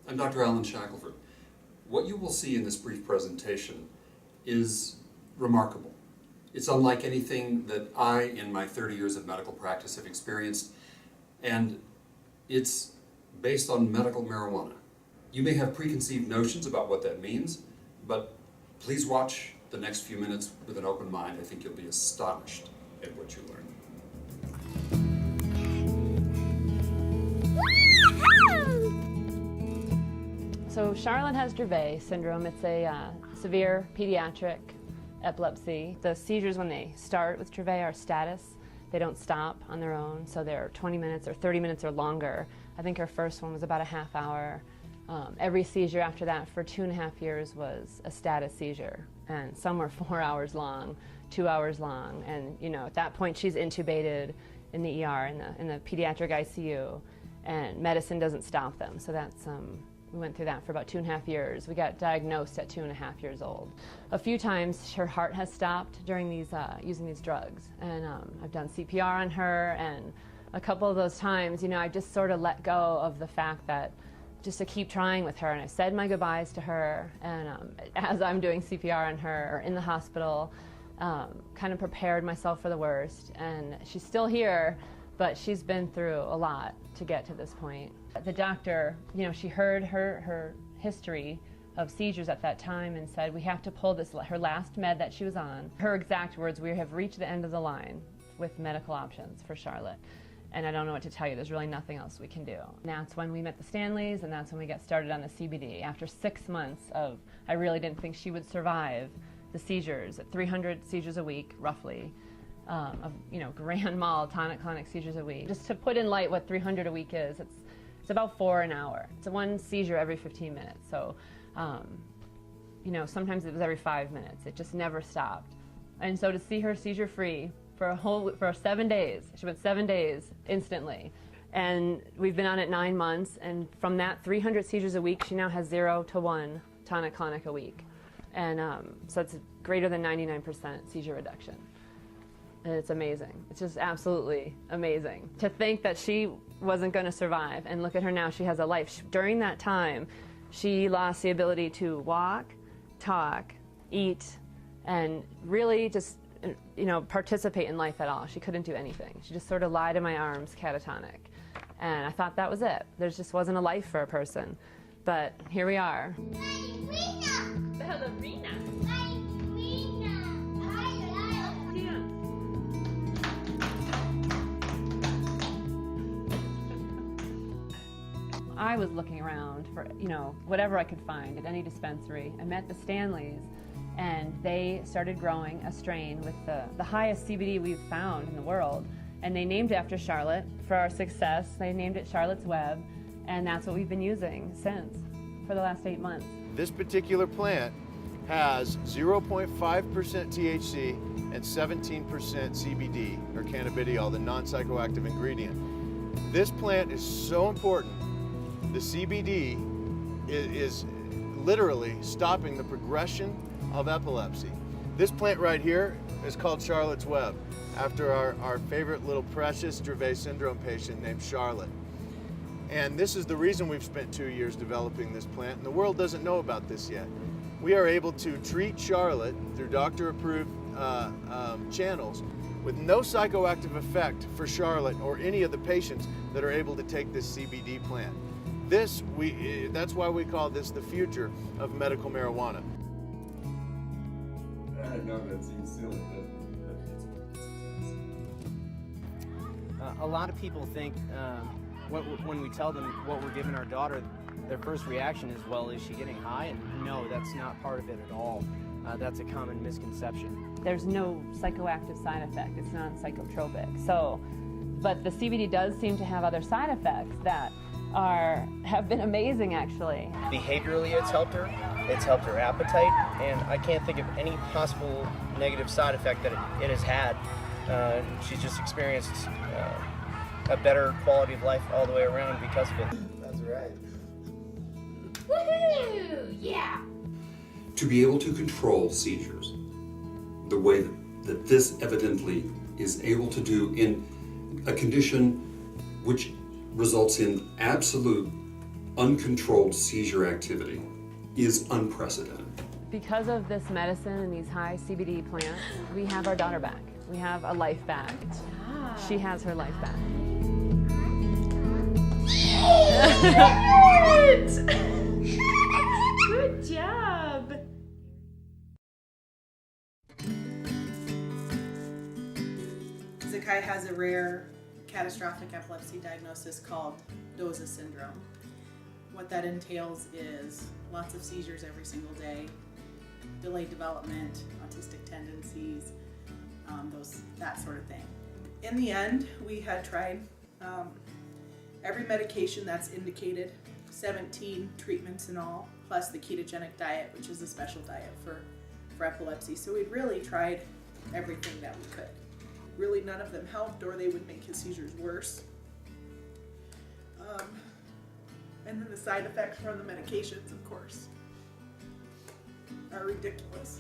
I'm Dr. Alan Shackelford. What you will see in this brief presentation is remarkable. It's unlike anything that I, in my 30 years of medical practice, have experienced, and it's based on medical marijuana. You may have preconceived notions about what that means, but please watch the next few minutes with an open mind. I think you'll be astonished at what you learn. So Charlotte has Dravet syndrome. It's a severe pediatric epilepsy. The seizures when they start with Dravet are status. They don't stop on their own, so they're 20 minutes or 30 minutes or longer. I think her first one was about a half hour. Every seizure after that for 2.5 years was a status seizure, and some were 4 hours long, 2 hours long, and at that point she's intubated in the ER, in the pediatric ICU, and medicine doesn't stop them. So that's we went through that for about 2.5 years. We got diagnosed at 2.5 years old. A few times her heart has stopped during these using these drugs, and I've done CPR on her, and a couple of those times, I just sort of let go of the fact that just to keep trying with her, and I said my goodbyes to her, and as I'm doing CPR on her or in the hospital, kind of prepared myself for the worst. And she's still here, but she's been through a lot to get to this point. The doctor, she heard her history of seizures at that time and said, we have to pull her last med that she was on. Her exact words, we have reached the end of the line with medical options for Charlotte. And I don't know what to tell you, there's really nothing else we can do. And that's when we met the Stanleys, and that's when we got started on the CBD. After 6 months of, I really didn't think she would survive the seizures, at 300 seizures a week, roughly, of grand mal tonic-clonic seizures a week. Just to put in light what 300 a week is, it's about 4 an hour. It's one seizure every 15 minutes. So, sometimes it was every 5 minutes. It just never stopped. And so to see her seizure-free for 7 days, she went 7 days instantly. And we've been on it 9 months, and from that 300 seizures a week, she now has 0 to 1 tonic-clonic a week. And so it's greater than 99% seizure reduction. And it's amazing. It's just absolutely amazing. To think that she wasn't going to survive, and look at her now, she has a life. During that time, she lost the ability to walk, talk, eat, and really just participate in life at all. She couldn't do anything. She just sort of lied in my arms, catatonic. And I thought that was it. There just wasn't a life for a person. But here we are. Ballerina. I was looking around for, whatever I could find at any dispensary. I met the Stanleys, and they started growing a strain with the highest CBD we've found in the world. And they named it after Charlotte for our success. They named it Charlotte's Web, and that's what we've been using since, for the last 8 months. This particular plant has 0.5% THC and 17% CBD, or cannabidiol, the non-psychoactive ingredient. This plant is so important. The CBD is literally stopping the progression of epilepsy. This plant right here is called Charlotte's Web, after our favorite little precious Dravet syndrome patient named Charlotte. And this is the reason we've spent 2 years developing this plant, and the world doesn't know about this yet. We are able to treat Charlotte through doctor-approved channels with no psychoactive effect for Charlotte or any of the patients that are able to take this CBD plant. That's why we call this the future of medical marijuana. I know that seems silly, but a lot of people think when we tell them what we're giving our daughter, their first reaction is, well, is she getting high? And no, that's not part of it at all. That's a common misconception. There's no psychoactive side effect. It's non-psychotropic. So, but the CBD does seem to have other side effects that have been amazing, actually. Behaviorally, it's helped her. It's helped her appetite, and I can't think of any possible negative side effect that it has had. She's just experienced a better quality of life all the way around because of it. That's right. Woohoo! Yeah! to be able to control seizures the way that this evidently is able to do in a condition which results in absolute uncontrolled seizure activity is unprecedented. Because of this medicine and these high CBD plants, we have our daughter back. We have a life back. She has her life back. Good job. Zakai has a rare catastrophic epilepsy diagnosis called DOSA syndrome. What that entails is lots of seizures every single day, delayed development, autistic tendencies, that sort of thing. In the end, we had tried every medication that's indicated, 17 treatments in all, plus the ketogenic diet, which is a special diet for epilepsy. So we'd really tried everything that we could. Really none of them helped, or they would make his seizures worse. And then the side effects from the medications, of course, are ridiculous.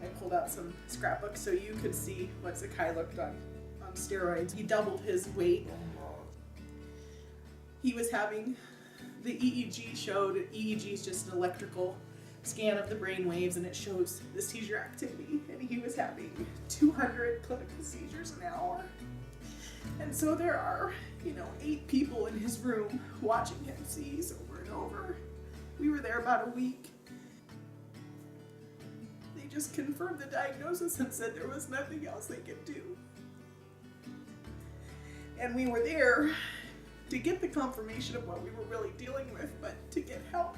I pulled out some scrapbooks so you could see what Zakai looked on steroids. He doubled his weight. He was having, the EEG showed, EEG is just an electrical scan of the brain waves, and it shows the seizure activity, and he was having 200 clinical seizures an hour. And so there are, 8 people in his room watching him seize over and over. We were there about a week. They just confirmed the diagnosis and said there was nothing else they could do. And we were there to get the confirmation of what we were really dealing with, but to get help,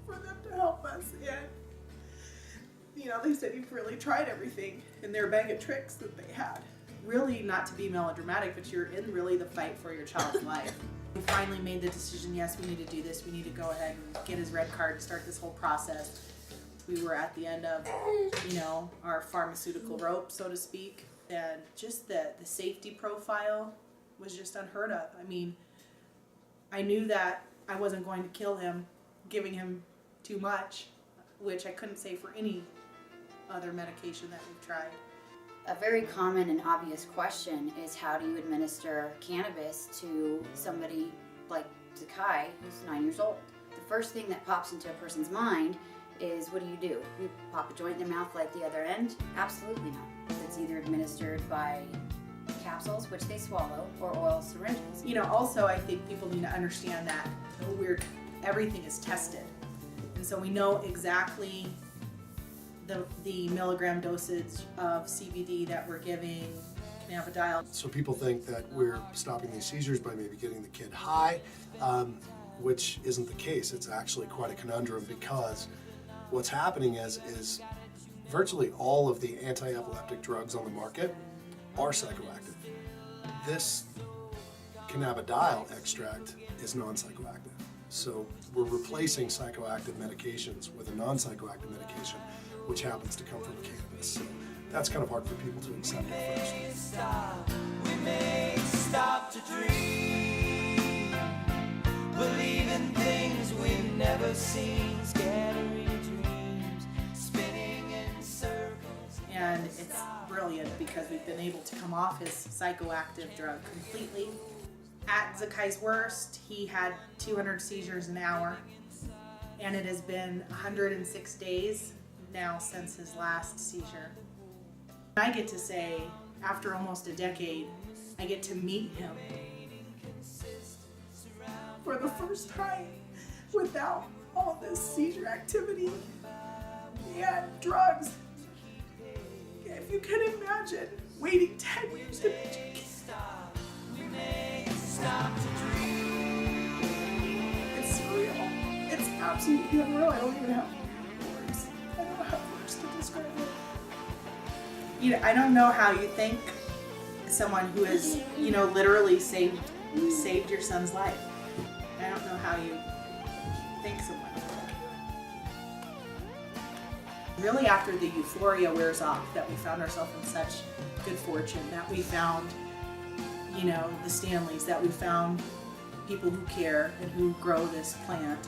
for them to help us. And, they said you've really tried everything in their bag of tricks that they had. Really, not to be melodramatic, but you're in really the fight for your child's life. We finally made the decision, yes, we need to do this. We need to go ahead and get his red card and start this whole process. We were at the end of, our pharmaceutical rope, so to speak. And just the safety profile was just unheard of. I mean, I knew that I wasn't going to kill him, giving him too much, which I couldn't say for any other medication that we've tried. A very common and obvious question is, how do you administer cannabis to somebody like Zakai, who's 9 years old? The first thing that pops into a person's mind is, what do? You pop a joint in their mouth like the other end? Absolutely not. It's either administered by capsules, which they swallow, or oil syringes. Also, I think people need to understand that everything is tested. And so we know exactly the milligram dosage of CBD that we're giving, cannabidiol. So people think that we're stopping these seizures by maybe getting the kid high, which isn't the case. It's actually quite a conundrum, because what's happening is virtually all of the anti-epileptic drugs on the market are psychoactive. This cannabidiol extract is non-psychoactive. So we're replacing psychoactive medications with a non-psychoactive medication, which happens to come from cannabis. So that's kind of hard for people to accept at first. We may stop to dream, believe in things we've never seen, scattering dreams, spinning in circles. And it's brilliant because we've been able to come off his psychoactive drug completely. At Zakai's worst, he had 200 seizures an hour, and it has been 106 days now since his last seizure. I get to say, after almost a decade, I get to meet him for the first time without all this seizure activity and drugs. If you can imagine waiting 10 years to meet your kid. It's surreal. It's absolutely unreal. I don't even have words. I don't have words to describe it. I don't know how you think someone who has, literally saved your son's life. I don't know how you think someone like that. Really, after the euphoria wears off, that we found ourselves in such good fortune, that we found, the Stanleys, that we found people who care and who grow this plant,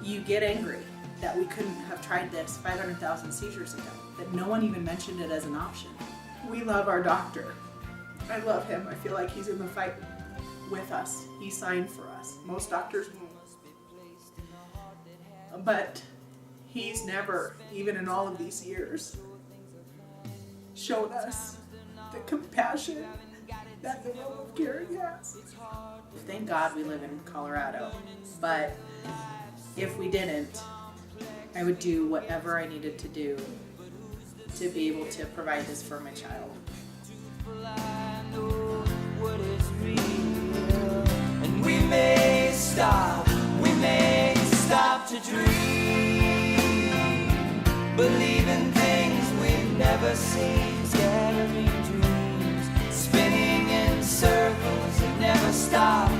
you get angry that we couldn't have tried this 500,000 seizures ago, that no one even mentioned it as an option. We love our doctor. I love him. I feel like he's in the fight with us. He signed for us. Most doctors won't. But he's never, even in all of these years, showed us the compassion that the love of caring has. Thank God we live in Colorado, but if we didn't, I would do whatever I needed to do to be able to provide this for my child. I know what is real, and we may stop to dream, believe in things we've never seen, scattering dreams, spinning in circles that never stop.